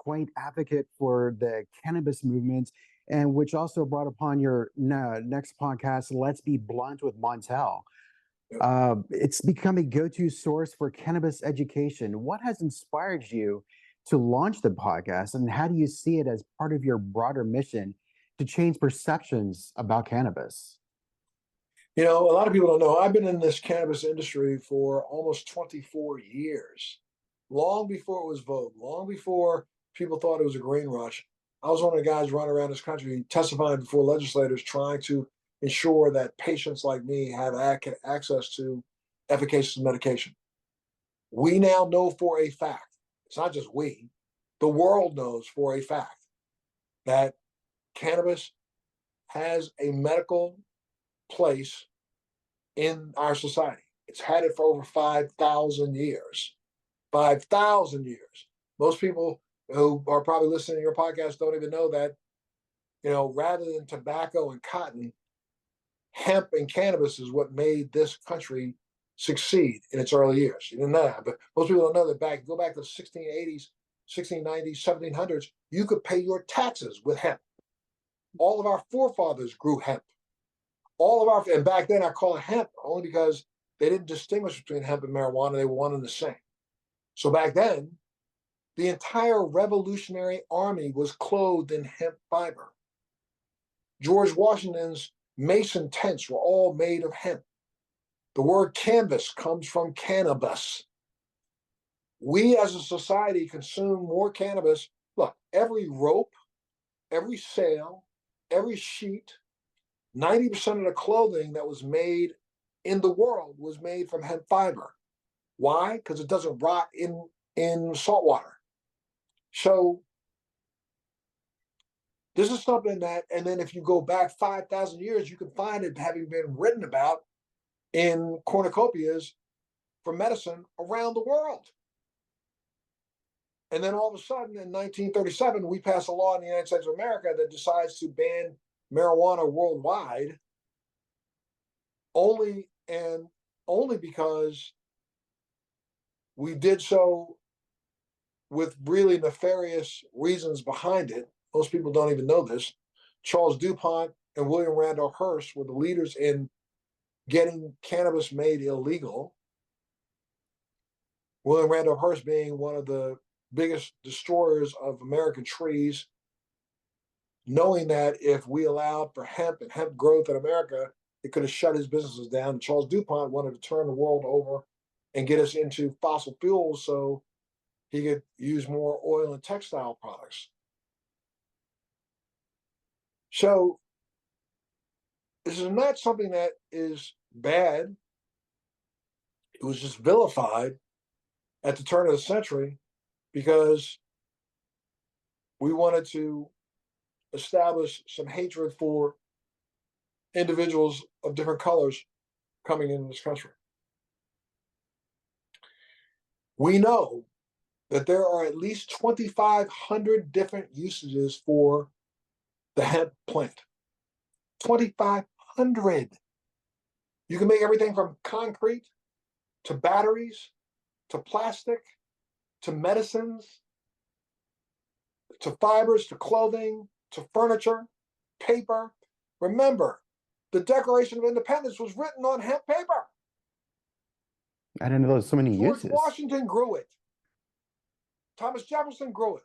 quite advocate for the cannabis movement, and which also brought upon your next podcast, Let's Be Blunt with Montel. It's become a go-to source for cannabis education. What has inspired you to launch the podcast, and how do you see it as part of your broader mission to change perceptions about cannabis? You know, a lot of people don't know I've been in this cannabis industry for almost 24 years, long before it was vogue, long before people thought it was a green rush. I was one of the guys running around this country testifying before legislators trying to ensure that patients like me have access to efficacious medication. We now know for a fact, it's not just we, the world knows for a fact that cannabis has a medical place in our society. It's had it for over 5,000 years. 5,000 years. Most people who are probably listening to your podcast don't even know that, you know, rather than tobacco and cotton, hemp and cannabis is what made this country succeed in its early years. You didn't know that, but most people don't know that go back to the 1680s, 1690s, 1700s, you could pay your taxes with hemp. All of our forefathers grew hemp. And back then I call it hemp only because they didn't distinguish between hemp and marijuana. They were one and the same. So back then, the entire Revolutionary Army was clothed in hemp fiber. George Washington's Mason tents were all made of hemp. The word canvas comes from cannabis. We as a society consume more cannabis. Look, every rope, every sail, every sheet, 90% of the clothing that was made in the world was made from hemp fiber. Why? Because it doesn't rot in salt water. So this is something that, and then if you go back 5,000 years, you can find it having been written about in cornucopias for medicine around the world. And then all of a sudden in 1937, we pass a law in the United States of America that decides to ban marijuana worldwide only because we did so with really nefarious reasons behind it. Most people don't even know this. Charles DuPont and William Randolph Hearst were the leaders in getting cannabis made illegal. William Randolph Hearst being one of the biggest destroyers of American trees, knowing that if we allowed for hemp and hemp growth in America, it could have shut his businesses down. And Charles DuPont wanted to turn the world over and get us into fossil fuels so he could use more oil and textile products. So this is not something that is bad. It was just vilified at the turn of the century because we wanted to establish some hatred for individuals of different colors coming into this country. We know that there are at least 2,500 different usages for the hemp plant. 2,500. You can make everything from concrete to batteries to plastic to medicines to fibers to clothing to furniture, paper. Remember, the Declaration of Independence was written on hemp paper. I didn't know there was so many George uses. Washington grew it. Thomas Jefferson grew it.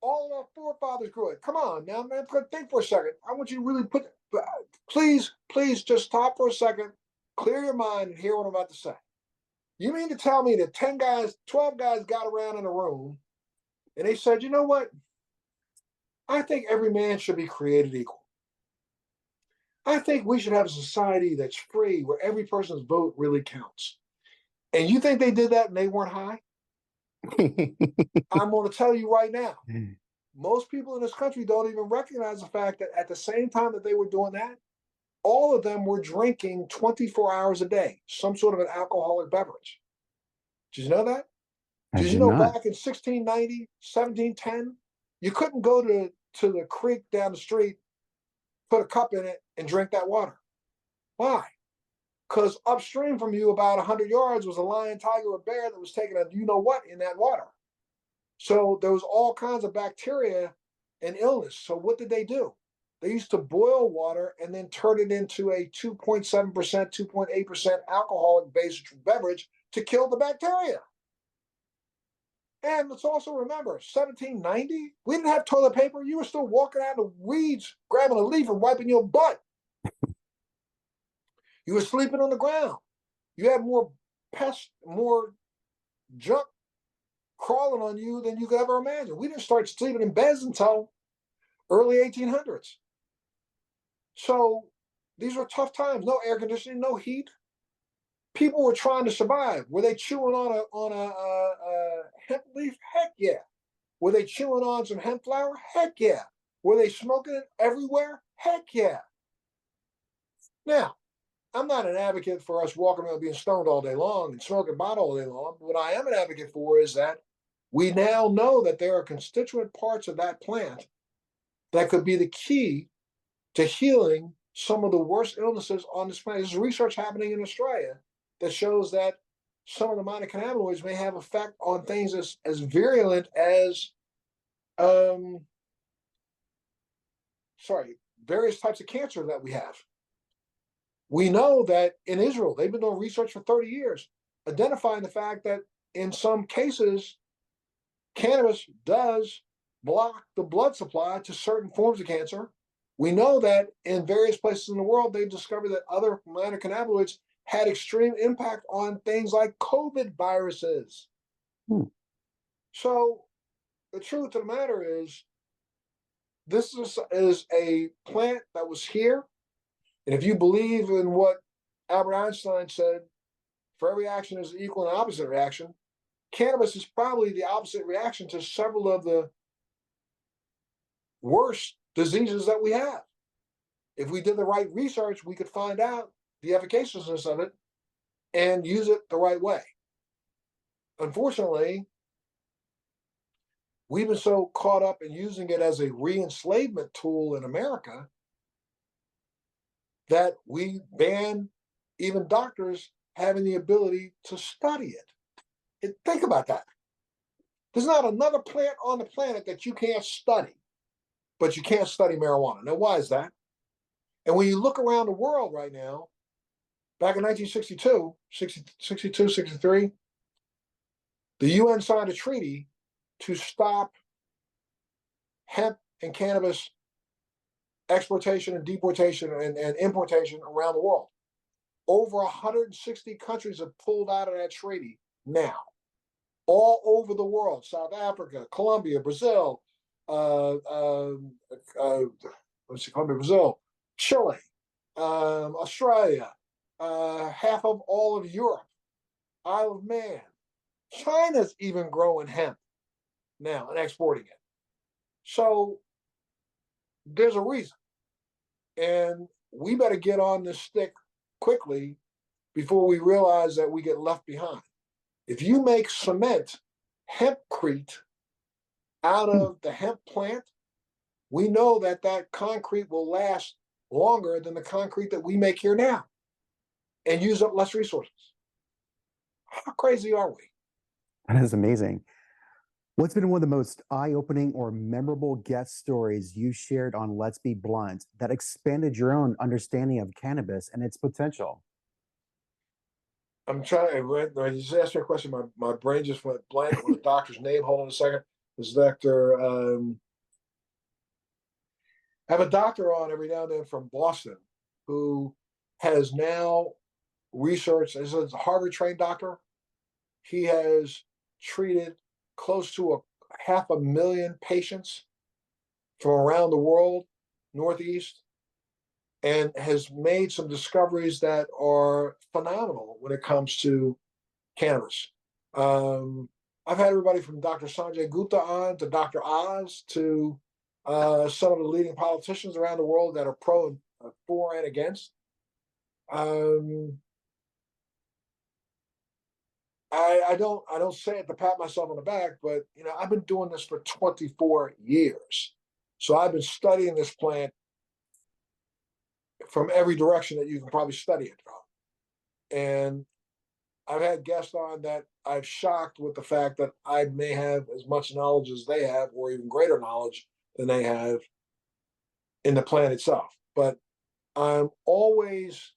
All of our forefathers grew it. Come on now, man. Think for a second. I want you to really please just stop for a second, clear your mind, and hear what I'm about to say. You mean to tell me that 10 guys, 12 guys got around in a room and they said, you know what? I think every man should be created equal. I think we should have a society that's free where every person's vote really counts. And you think they did that and they weren't high? I'm going to tell you right now, most people in this country don't even recognize the fact that at the same time that they were doing that, all of them were drinking 24 hours a day, some sort of an alcoholic beverage. Did you know that? Did you know back in 1690, 1710, you couldn't go to the creek down the street, put a cup in it, and drink that water? Why? Because upstream from you about 100 yards was a lion, tiger, or bear that was taking a you-know-what in that water. So there was all kinds of bacteria and illness. So what did they do? They used to boil water and then turn it into a 2.7%, 2.8% alcoholic based beverage to kill the bacteria. And let's also remember 1790, we didn't have toilet paper. You were still walking out in the weeds, grabbing a leaf and wiping your butt. You were sleeping on the ground. You had more pests, more junk crawling on you than you could ever imagine. We didn't start sleeping in beds until early 1800s. So these were tough times. No air conditioning, no heat. People were trying to survive. Were they chewing on a hemp leaf? Heck yeah. Were they chewing on some hemp flower? Heck yeah. Were they smoking it everywhere? Heck yeah. Now, I'm not an advocate for us walking around being stoned all day long and smoking pot all day long. What I am an advocate for is that we now know that there are constituent parts of that plant that could be the key to healing some of the worst illnesses on this planet. There's research happening in Australia that shows that some of the minor cannabinoids may have effect on things as virulent as various types of cancer that we have. We know that in Israel, they've been doing research for 30 years, identifying the fact that in some cases, cannabis does block the blood supply to certain forms of cancer. We know that in various places in the world, they've discovered that other minor cannabinoids had extreme impact on things like COVID viruses. So the truth of the matter is, this is a plant that was here. And if you believe in what Albert Einstein said, for every action is an equal and opposite reaction, cannabis is probably the opposite reaction to several of the worst diseases that we have. If we did the right research, we could find out the efficaciousness of it and use it the right way. Unfortunately, we've been so caught up in using it as a re-enslavement tool in America that we ban even doctors having the ability to study it. And think about that. There's not another plant on the planet that you can't study, but you can't study marijuana. Now, why is that? And when you look around the world right now, back in 1962, 62, 63, the UN signed a treaty to stop hemp and cannabis exportation and deportation and importation around the world. Over 160 countries have pulled out of that treaty now, all over the world. South Africa, Colombia, Brazil, Brazil, Chile, Australia, half of all of Europe, Isle of Man. China's even growing hemp now and exporting it. So there's a reason. And we better get on this stick quickly before we realize that we get left behind. If you make cement, hempcrete, out of the hemp plant, we know that that concrete will last longer than the concrete that we make here now and use up less resources. How crazy are we? That is amazing. What's been one of the most eye-opening or memorable guest stories you shared on Let's Be Blunt that expanded your own understanding of cannabis and its potential? I'm trying. I just asked me a question. My brain just went blank on the doctor's name. Hold on a second. This doctor. I have a doctor on every now and then from Boston who has now researched. As a Harvard-trained doctor, he has treated close to 500,000 patients from around the world, Northeast, and has made some discoveries that are phenomenal when it comes to cannabis. I've had everybody from Dr. Sanjay Gupta on to Dr. Oz to some of the leading politicians around the world that are for and against. I don't say it to pat myself on the back, but I've been doing this for 24 years. So I've been studying this plant from every direction that you can probably study it from. And I've had guests on that I've shocked with the fact that I may have as much knowledge as they have, or even greater knowledge than they have in the plant itself. But I'm always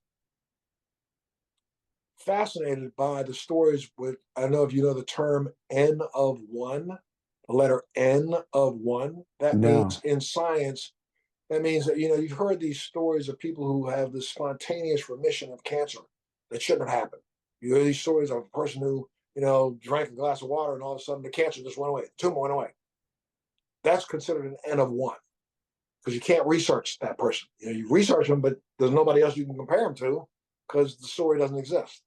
fascinated by the stories with, I don't know if you know the term N of one, the letter N of one. That means No. in science, that means that, you've heard these stories of people who have this spontaneous remission of cancer that shouldn't have happened. You hear these stories of a person who, drank a glass of water and all of a sudden the cancer just went away, the tumor went away. That's considered an N of one because you can't research that person. You research them, but there's nobody else you can compare them to because the story doesn't exist.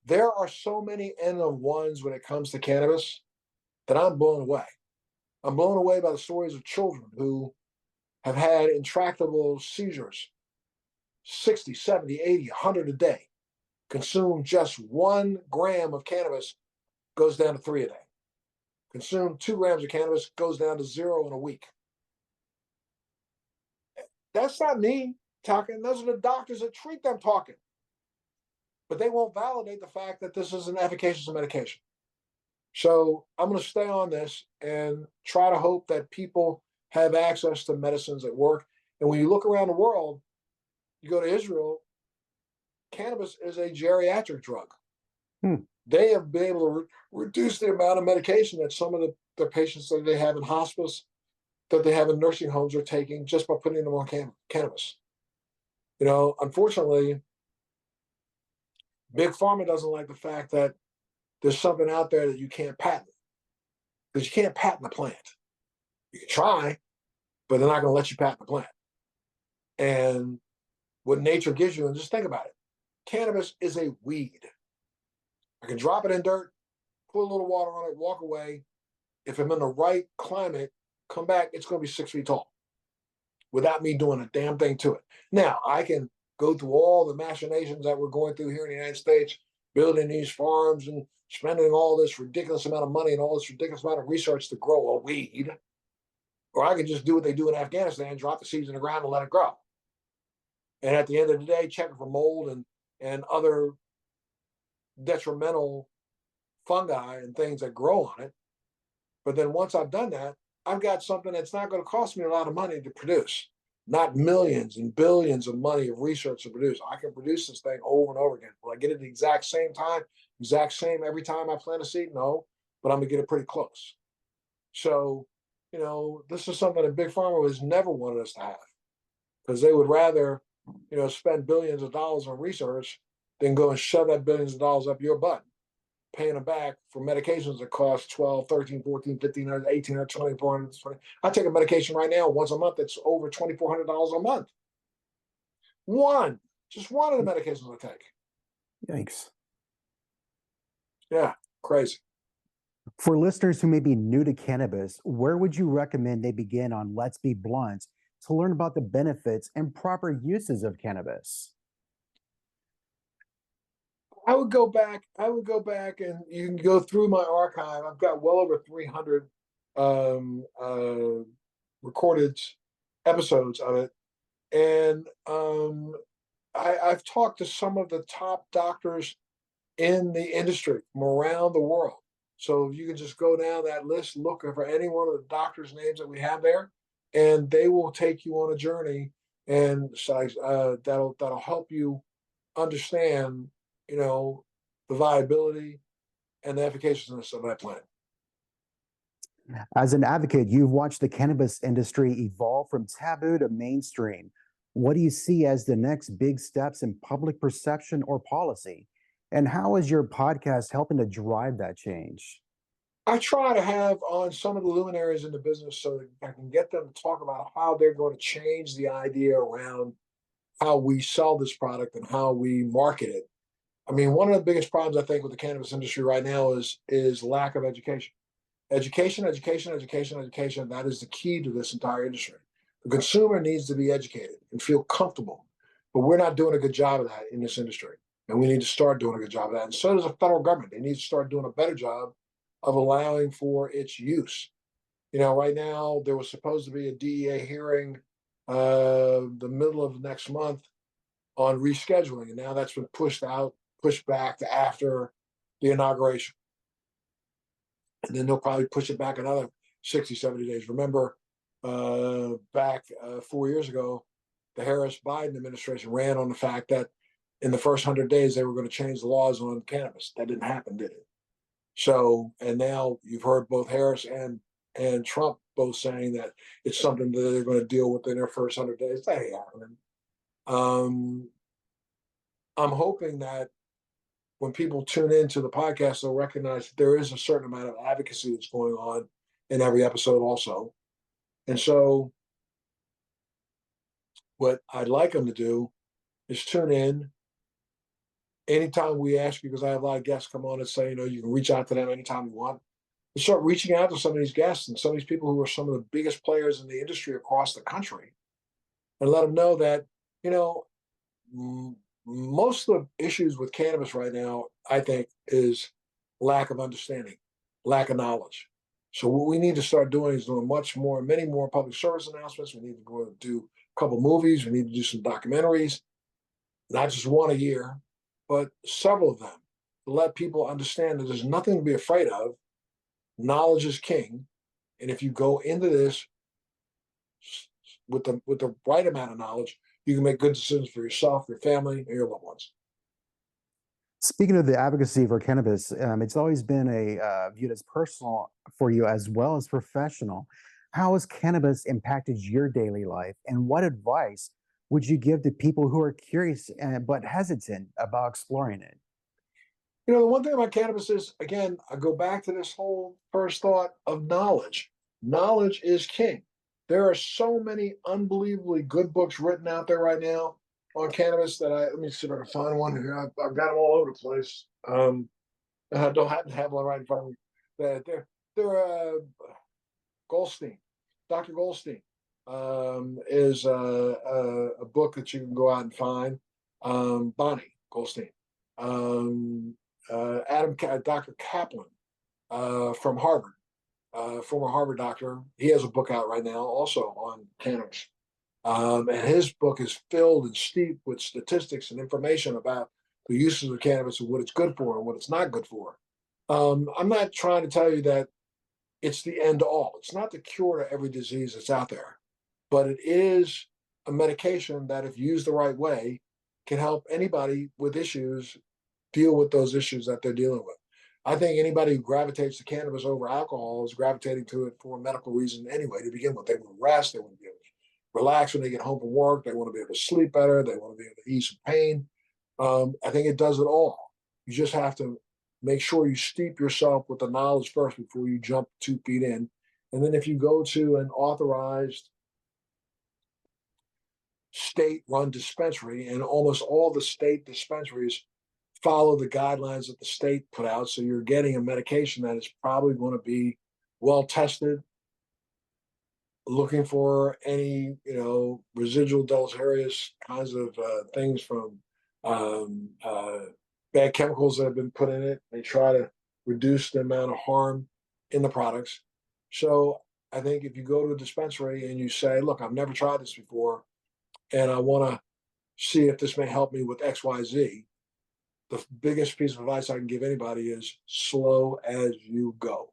There are so many N of ones when it comes to cannabis that I'm blown away. I'm blown away by the stories of children who have had intractable seizures, 60, 70, 80, 100 a day, consume just 1 gram of cannabis, goes down to 3 a day. Consume 2 grams of cannabis, goes down to 0 in a week. That's not me talking. Those are the doctors that treat them talking. But they won't validate the fact that this is an efficacious medication. So I'm going to stay on this and try to hope that people have access to medicines that work. And when you look around the world, you go to Israel, cannabis is a geriatric drug. They have been able to reduce the amount of medication that some of the patients that they have in hospice, that they have in nursing homes are taking just by putting them on cannabis. Unfortunately, Big Pharma doesn't like the fact that there's something out there that you can't patent, because you can't patent the plant. You can try, but they're not going to let you patent the plant. And what nature gives you, and just think about it, cannabis is a weed. I can drop it in dirt, put a little water on it, walk away. If I'm in the right climate, come back, it's going to be 6 feet tall without me doing a damn thing to it. Now, I can go through all the machinations that we're going through here in the United States, building these farms and spending all this ridiculous amount of money and all this ridiculous amount of research to grow a weed. Or I could just do what they do in Afghanistan, drop the seeds in the ground and let it grow. And at the end of the day, check for mold and other detrimental fungi and things that grow on it. But then once I've done that, I've got something that's not going to cost me a lot of money to produce, not millions and billions of money of research to produce. I can produce this thing over and over again. Will I get it at the exact same time, exact same every time I plant a seed? No, but I'm going to get it pretty close. So, this is something that Big Pharma has never wanted us to have, because they would rather, spend billions of dollars on research than go and shove that billions of dollars up your butt, paying them back for medications that cost 12, 13, 14, 1500, 1800, 2400. I take a medication right now once a month that's over $2,400 a month. Just one of the medications I take. Yikes. Yeah, crazy. For listeners who may be new to cannabis, where would you recommend they begin on Let's Be Blunt to learn about the benefits and proper uses of cannabis? I would go back and you can go through my archive. I've got well over 300 recorded episodes of it. And I've talked to some of the top doctors in the industry from around the world. So you can just go down that list, look for any one of the doctors' names that we have there, and they will take you on a journey, and that'll help you understand, the viability and the efficaciousness of that plant. As an advocate, you've watched the cannabis industry evolve from taboo to mainstream. What do you see as the next big steps in public perception or policy? And how is your podcast helping to drive that change? I try to have on some of the luminaries in the business so that I can get them to talk about how they're going to change the idea around how we sell this product and how we market it. I mean, one of the biggest problems I think with the cannabis industry right now is lack of education. Education. That is the key to this entire industry. The consumer needs to be educated and feel comfortable, but we're not doing a good job of that in this industry. And we need to start doing a good job of that. And so does the federal government. They need to start doing a better job of allowing for its use. Right now there was supposed to be a DEA hearing the middle of next month on rescheduling, and now that's been pushed back to after the inauguration. And then they'll probably push it back another 60, 70 days. Remember, back 4 years ago, the Harris-Biden administration ran on the fact that in the first 100 days, they were going to change the laws on cannabis. That didn't happen, did it? So, and now you've heard both Harris and Trump both saying that it's something that they're going to deal with in their first 100 days. That ain't happening. I'm hoping that when people tune into the podcast, they'll recognize that there is a certain amount of advocacy that's going on in every episode also. And so what I'd like them to do is tune in anytime we ask, because I have a lot of guests come on and say, you can reach out to them anytime you want. And start reaching out to some of these guests and some of these people who are some of the biggest players in the industry across the country, and let them know that, most of the issues with cannabis right now, I think, is lack of understanding, lack of knowledge. So what we need to start doing is doing many more public service announcements. We need to go and do a couple movies. We need to do some documentaries, not just one a year, but several of them, to let people understand that there's nothing to be afraid of. Knowledge is king. And if you go into this with the right amount of knowledge, you can make good decisions for yourself, your family, and your loved ones. Speaking of the advocacy for cannabis, it's always been viewed as personal for you as well as professional. How has cannabis impacted your daily life, and what advice would you give to people who are curious but hesitant about exploring it? The one thing about cannabis is, again, I go back to this whole first thought of knowledge. Knowledge is king. There are so many unbelievably good books written out there right now on cannabis that let me see if I can find one here. I've got them all over the place. I don't happen to have one right in front of me. They're Goldstein. Dr. Goldstein is a book that you can go out and find. Bonnie Goldstein. Dr. Kaplan from Harvard, former Harvard doctor. He has a book out right now also on cannabis. And his book is filled and steeped with statistics and information about the uses of cannabis and what it's good for and what it's not good for. I'm not trying to tell you that it's the end all. It's not the cure to every disease that's out there, but it is a medication that, if used the right way, can help anybody with issues deal with those issues that they're dealing with. I think anybody who gravitates to cannabis over alcohol is gravitating to it for a medical reason anyway, to begin with. They want to rest, they want to be able to relax when they get home from work, they want to be able to sleep better, they want to be able to ease some pain. I think it does it all. You just have to make sure you steep yourself with the knowledge first before you jump 2 feet in. And then if you go to an authorized state-run dispensary, and almost all the state dispensaries follow the guidelines that the state put out, so you're getting a medication that is probably going to be well tested, looking for any residual deleterious kinds of things from bad chemicals that have been put in it. They try to reduce the amount of harm in the products. So I think if you go to a dispensary and you say, look, I've never tried this before, and I want to see if this may help me with XYZ, the biggest piece of advice I can give anybody is slow as you go.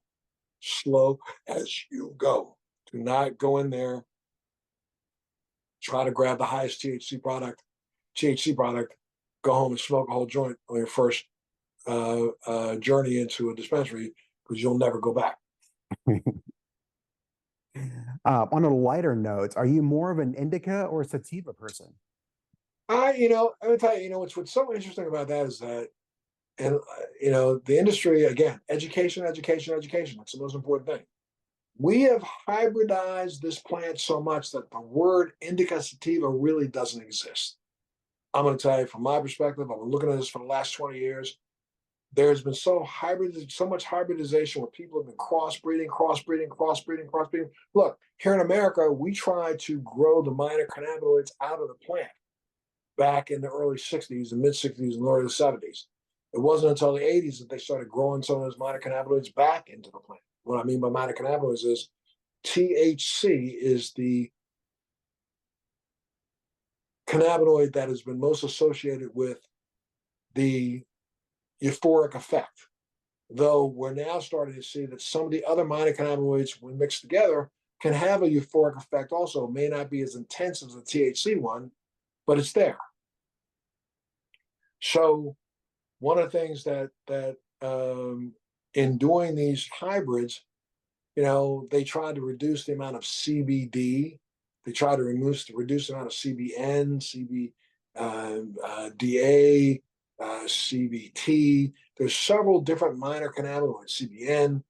Slow as you go. Do not go in there, try to grab the highest THC product, go home and smoke a whole joint on your first journey into a dispensary, because you'll never go back. On a lighter note, are you more of an indica or sativa person? I'm gonna tell you, what's so interesting about that is that, and the industry, again, education. That's the most important thing. We have hybridized this plant so much that the word indica sativa really doesn't exist. I'm going to tell you, from my perspective, I've been looking at this for the last 20 years. There's been so much hybridization where people have been crossbreeding. Look, here in America, we tried to grow the minor cannabinoids out of the plant back in the early 60s, the mid 60s, and early 70s. It wasn't until the 80s that they started growing some of those minor cannabinoids back into the plant. What I mean by minor cannabinoids is THC is the cannabinoid that has been most associated with the euphoric effect. though we're now starting to see that some of the other minor cannabinoids, when mixed together, can have a euphoric effect also. It may not be as intense as the THC one, but it's there. So one of the things that in doing these hybrids, they try to reduce the amount of CBD. They try to reduce the amount of CBN, CBDA, CBT. There's several different minor cannabinoids, CBN,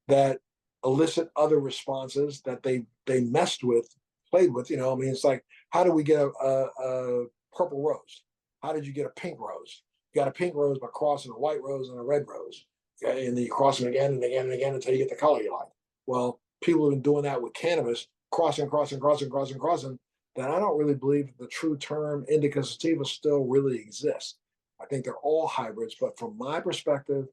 that elicit other responses that they messed with, played with. I mean, it's like, how do we get a purple rose? How did you get a pink rose? You got a pink rose by crossing a white rose and a red rose. Okay? And then you cross them again and again and again until you get the color you like. Well, people have been doing that with cannabis, crossing, that I don't really believe that the true term indica sativa still really exists. I think they're all hybrids, but from my perspective,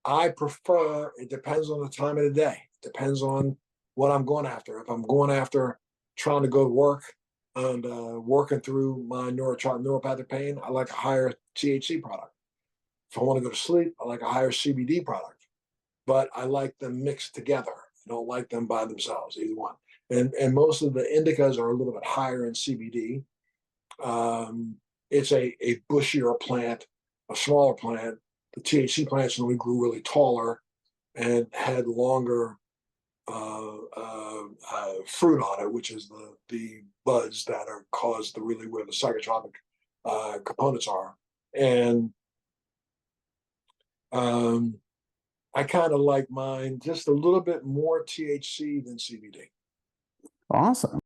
I prefer, it depends on the time of the day. It depends on what I'm going after. If I'm going after trying to go to work and working through my neuropathic pain, I like a higher THC product. If I want to go to sleep, I like a higher CBD product. But I like them mixed together. I don't like them by themselves, either one. And most of the indicas are a little bit higher in CBD. It's a bushier plant, a smaller plant. The THC plants normally grew really taller and had longer fruit on it, which is the buds that are caused really where the psychotropic components are. And I kind of like mine just a little bit more THC than CBD. Awesome.